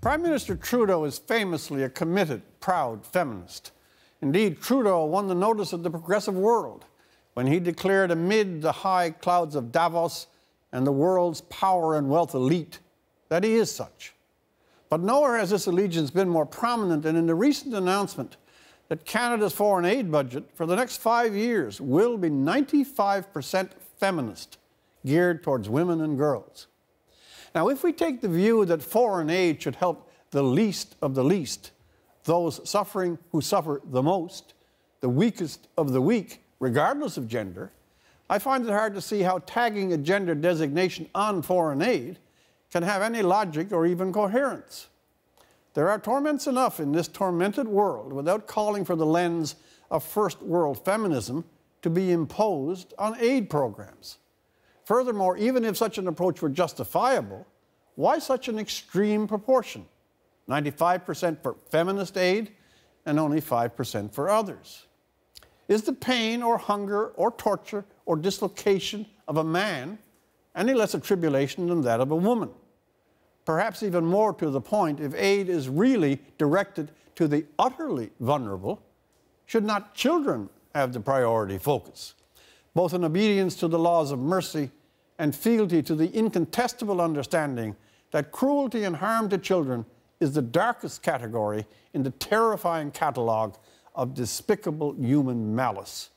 Prime Minister Trudeau is famously a committed, proud feminist. Indeed, Trudeau won the notice of the progressive world when he declared amid the high clouds of Davos and the world's power and wealth elite that he is such. But nowhere has this allegiance been more prominent than in the recent announcement that Canada's foreign aid budget for the next 5 years will be 95% feminist, geared towards women and girls. Now, if we take the view that foreign aid should help the least of the least, those suffering who suffer the most, the weakest of the weak, regardless of gender, I find it hard to see how tagging a gender designation on foreign aid can have any logic or even coherence. There are torments enough in this tormented world without calling for the lens of first world feminism to be imposed on aid programs. Furthermore, even if such an approach were justifiable, why such an extreme proportion? 95% for feminist aid and only 5% for others. Is the pain or hunger or torture or dislocation of a man any less a tribulation than that of a woman? Perhaps even more to the point, if aid is really directed to the utterly vulnerable, should not children have the priority focus, both in obedience to the laws of mercy and fealty to the incontestable understanding that cruelty and harm to children is the darkest category in the terrifying catalogue of despicable human malice.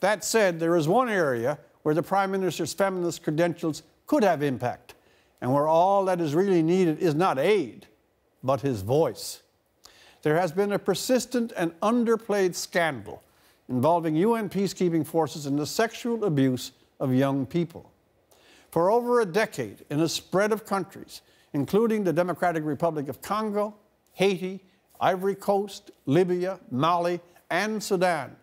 That said, there is one area where the Prime Minister's feminist credentials could have impact, and where all that is really needed is not aid, but his voice. There has been a persistent and underplayed scandal involving UN peacekeeping forces in the sexual abuse of young people. For over a decade, in a spread of countries, including the Democratic Republic of Congo, Haiti, Ivory Coast, Libya, Mali, and Sudan,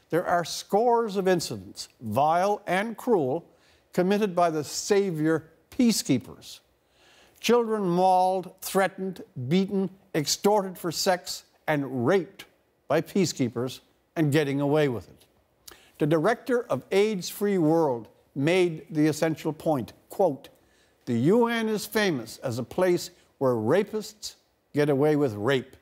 there are scores of incidents, vile and cruel, committed by the savior peacekeepers. Children mauled, threatened, beaten, extorted for sex, and raped by peacekeepers and getting away with it. The director of AIDS-Free World made the essential point, quote, "The UN is famous as a place where rapists get away with rape."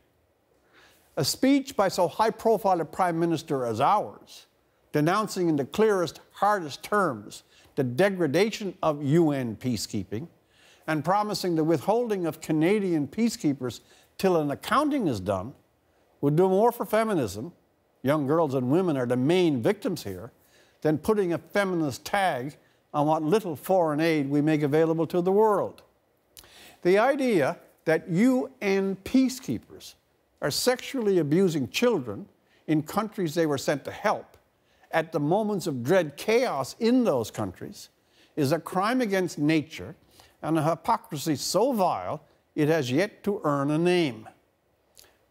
A speech by so high-profile a prime minister as ours, denouncing in the clearest, hardest terms the degradation of UN peacekeeping and promising the withholding of Canadian peacekeepers till an accounting is done, would do more for feminism — young girls and women are the main victims here — than putting a feminist tag on what little foreign aid we make available to the world. The idea that UN peacekeepers are sexually abusing children in countries they were sent to help at the moments of dread chaos in those countries is a crime against nature and a hypocrisy so vile it has yet to earn a name.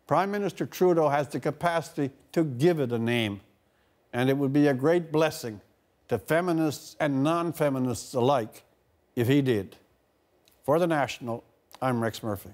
Prime Minister Trudeau has the capacity to give it a name, and it would be a great blessing to feminists and non-feminists alike if he did. For The National, I'm Rex Murphy.